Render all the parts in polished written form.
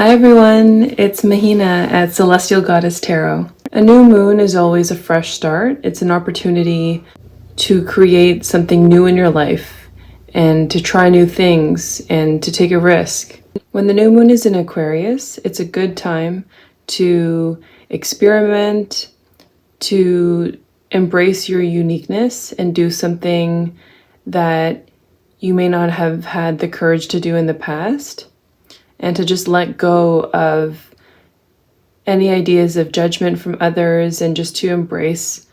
Hi everyone, it's Mahina at Celestial Goddess Tarot. A new moon is always a fresh start. It's an opportunity to create something new in your life and to try new things and to take a risk. When the new moon is in Aquarius, it's a good time to experiment, to embrace your uniqueness and do something that you may not have had the courage to do in the past, and to just let go of any ideas of judgment from others and just to embrace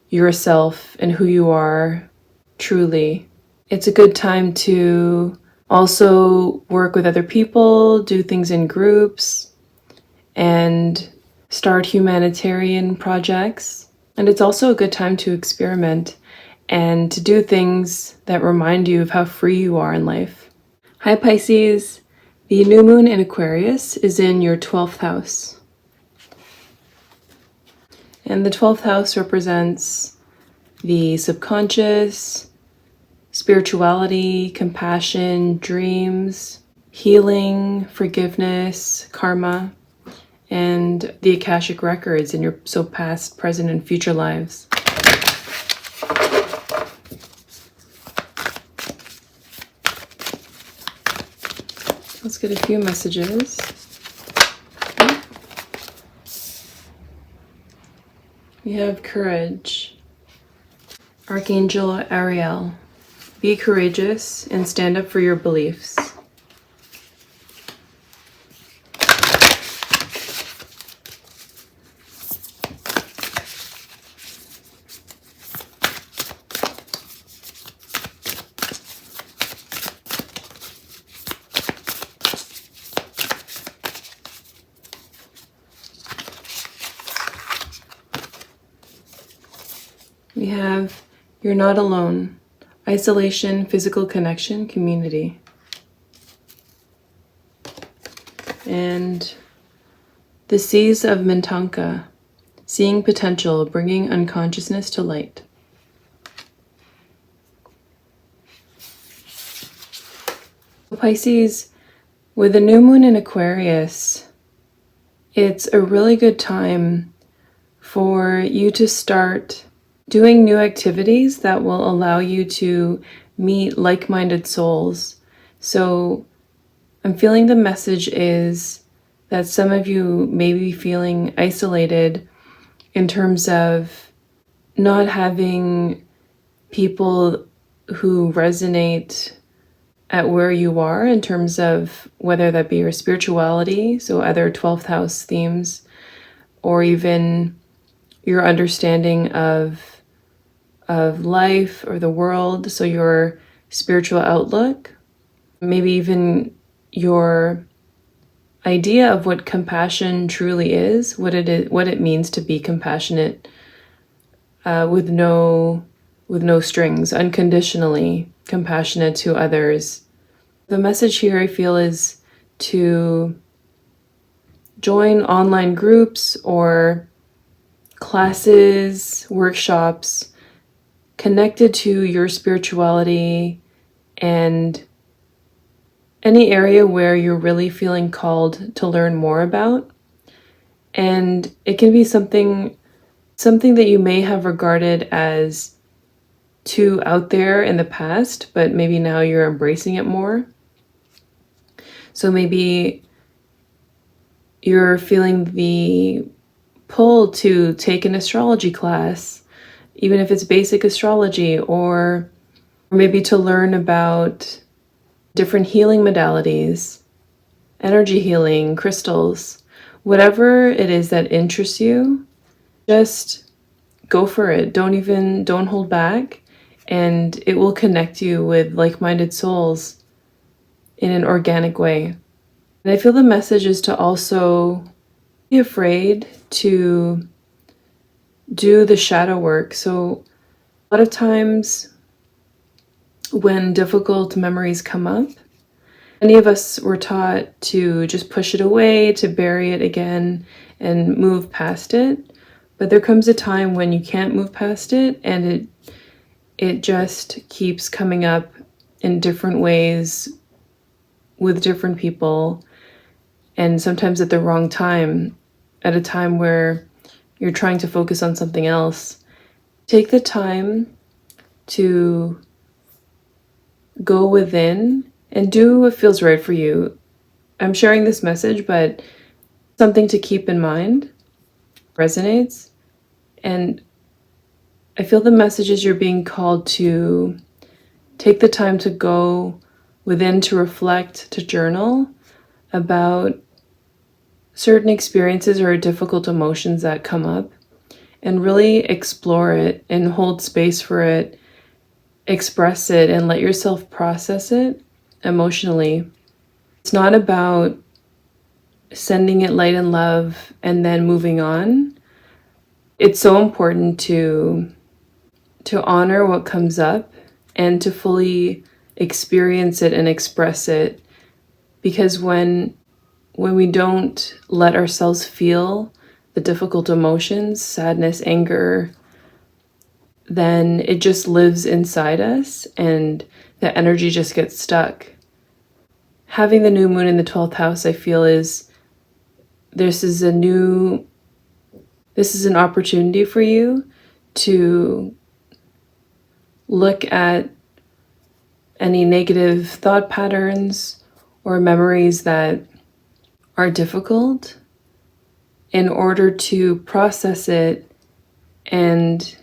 yourself and who you are truly. It's a good time to also work with other people, do things in groups, and start humanitarian projects. And it's also a good time to experiment and to do things that remind you of how free you are in life. Hi Pisces! The new moon in Aquarius is in your 12th house. And the 12th house represents the subconscious, spirituality, compassion, dreams, healing, forgiveness, karma, and the Akashic records in your past, present, and future lives. Let's get a few messages. We have courage. Archangel Ariel. Be courageous and stand up for your beliefs. We have You're Not Alone. Isolation, physical connection, community. And the Seas of Mintanka. Seeing potential, bringing unconsciousness to light. Pisces, with the new moon in Aquarius, it's a really good time for you to start doing new activities that will allow you to meet like-minded souls. So I'm feeling the message is that some of you may be feeling isolated in terms of not having people who resonate at where you are in terms of whether that be your spirituality, so other 12th house themes, or even your understanding of life or the world, so your spiritual outlook, maybe even your idea of what compassion truly is, what it means to be compassionate, with no strings, unconditionally compassionate to others. The message here, I feel, is to join online groups or classes, workshops connected to your spirituality and any area where you're really feeling called to learn more about. And it can be something that you may have regarded as too out there in the past, but maybe now you're embracing it more. So maybe you're feeling the pull to take an astrology class, even if it's basic astrology, or maybe to learn about different healing modalities, energy healing, crystals, whatever it is that interests you, just go for it. Don't hold back, and it will connect you with like-minded souls in an organic way. And I feel the message is to also be afraid to do the shadow work. So a lot of times when difficult memories come up, many of us were taught to just push it away, to bury it again and move past it. But there comes a time when you can't move past it, and it just keeps coming up in different ways with different people. and sometimes at the wrong time, at a time where you're trying to focus on something else. Take the time to go within and do what feels right for you. I'm sharing this message, but something to keep in mind resonates. And I feel the messages you're being called to take the time to go within, to reflect, to journal about certain experiences or difficult emotions that come up, and really explore it and hold space for it, express it, and let yourself process it emotionally. It's not about sending it light and love and then moving on. It's so important to honor what comes up and to fully experience it and express it, because when we don't let ourselves feel the difficult emotions, sadness, anger, then it just lives inside us and the energy just gets stuck. Having the new moon in the 12th house, I feel, is this is an opportunity for you to look at any negative thought patterns or memories that are difficult in order to process it and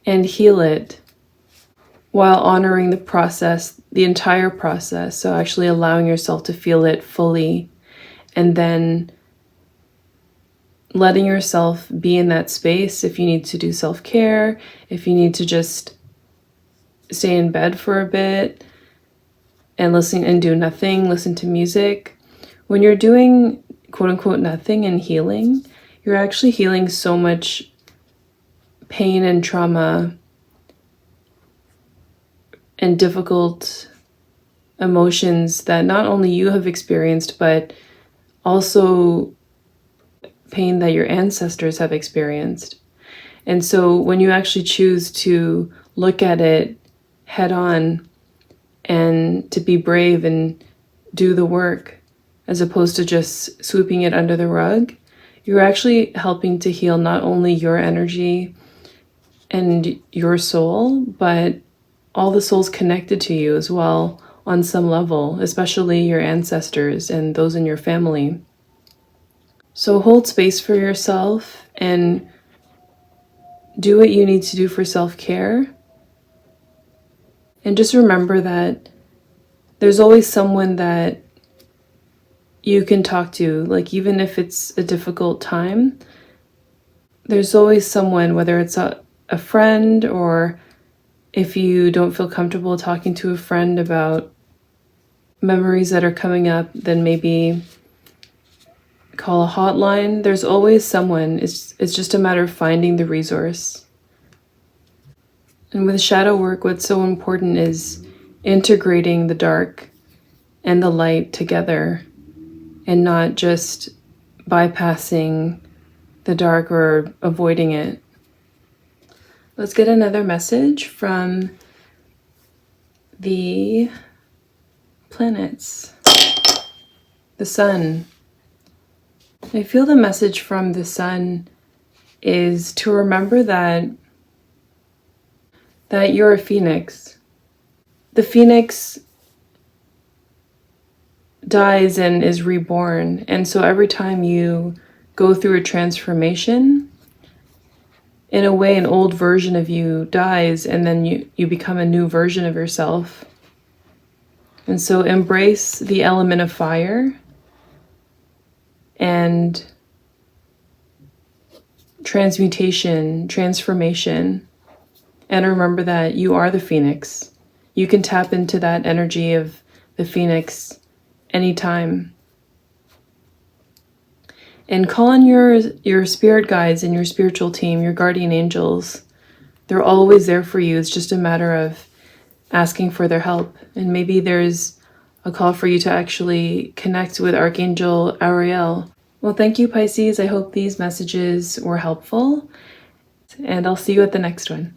heal it, while honoring the process, the entire process. So actually allowing yourself to feel it fully, and then letting yourself be in that space. If you need to do self-care, if you need to just stay in bed for a bit and listen and do nothing, listen to music. When you're doing quote unquote nothing and healing, you're actually healing so much pain and trauma and difficult emotions that not only you have experienced, but also pain that your ancestors have experienced. And so when you actually choose to look at it head on and to be brave and do the work, as opposed to just sweeping it under the rug, you're actually helping to heal not only your energy and your soul, but all the souls connected to you as well on some level, especially your ancestors and those in your family. So hold space for yourself and do what you need to do for self-care. And just remember that there's always someone that you can talk to. Like, even if it's a difficult time, there's always someone, whether it's a friend, or if you don't feel comfortable talking to a friend about memories that are coming up, then maybe call a hotline. There's always someone. It's just a matter of finding the resource. And with shadow work, what's so important is integrating the dark and the light together, and not just bypassing the dark or avoiding it. Let's get another message from the planets. The sun. I feel the message from the sun is to remember that you're a phoenix. The phoenix dies and is reborn. And so every time you go through a transformation, in a way, an old version of you dies, and then you become a new version of yourself. And so embrace the element of fire and transmutation, transformation. And remember that you are the phoenix. You can tap into that energy of the phoenix anytime. And call on your spirit guides and your spiritual team, your guardian angels. They're always there for you. It's just a matter of asking for their help. And maybe there's a call for you to actually connect with Archangel Ariel. Well, thank you, Pisces. I hope these messages were helpful, and I'll see you at the next one.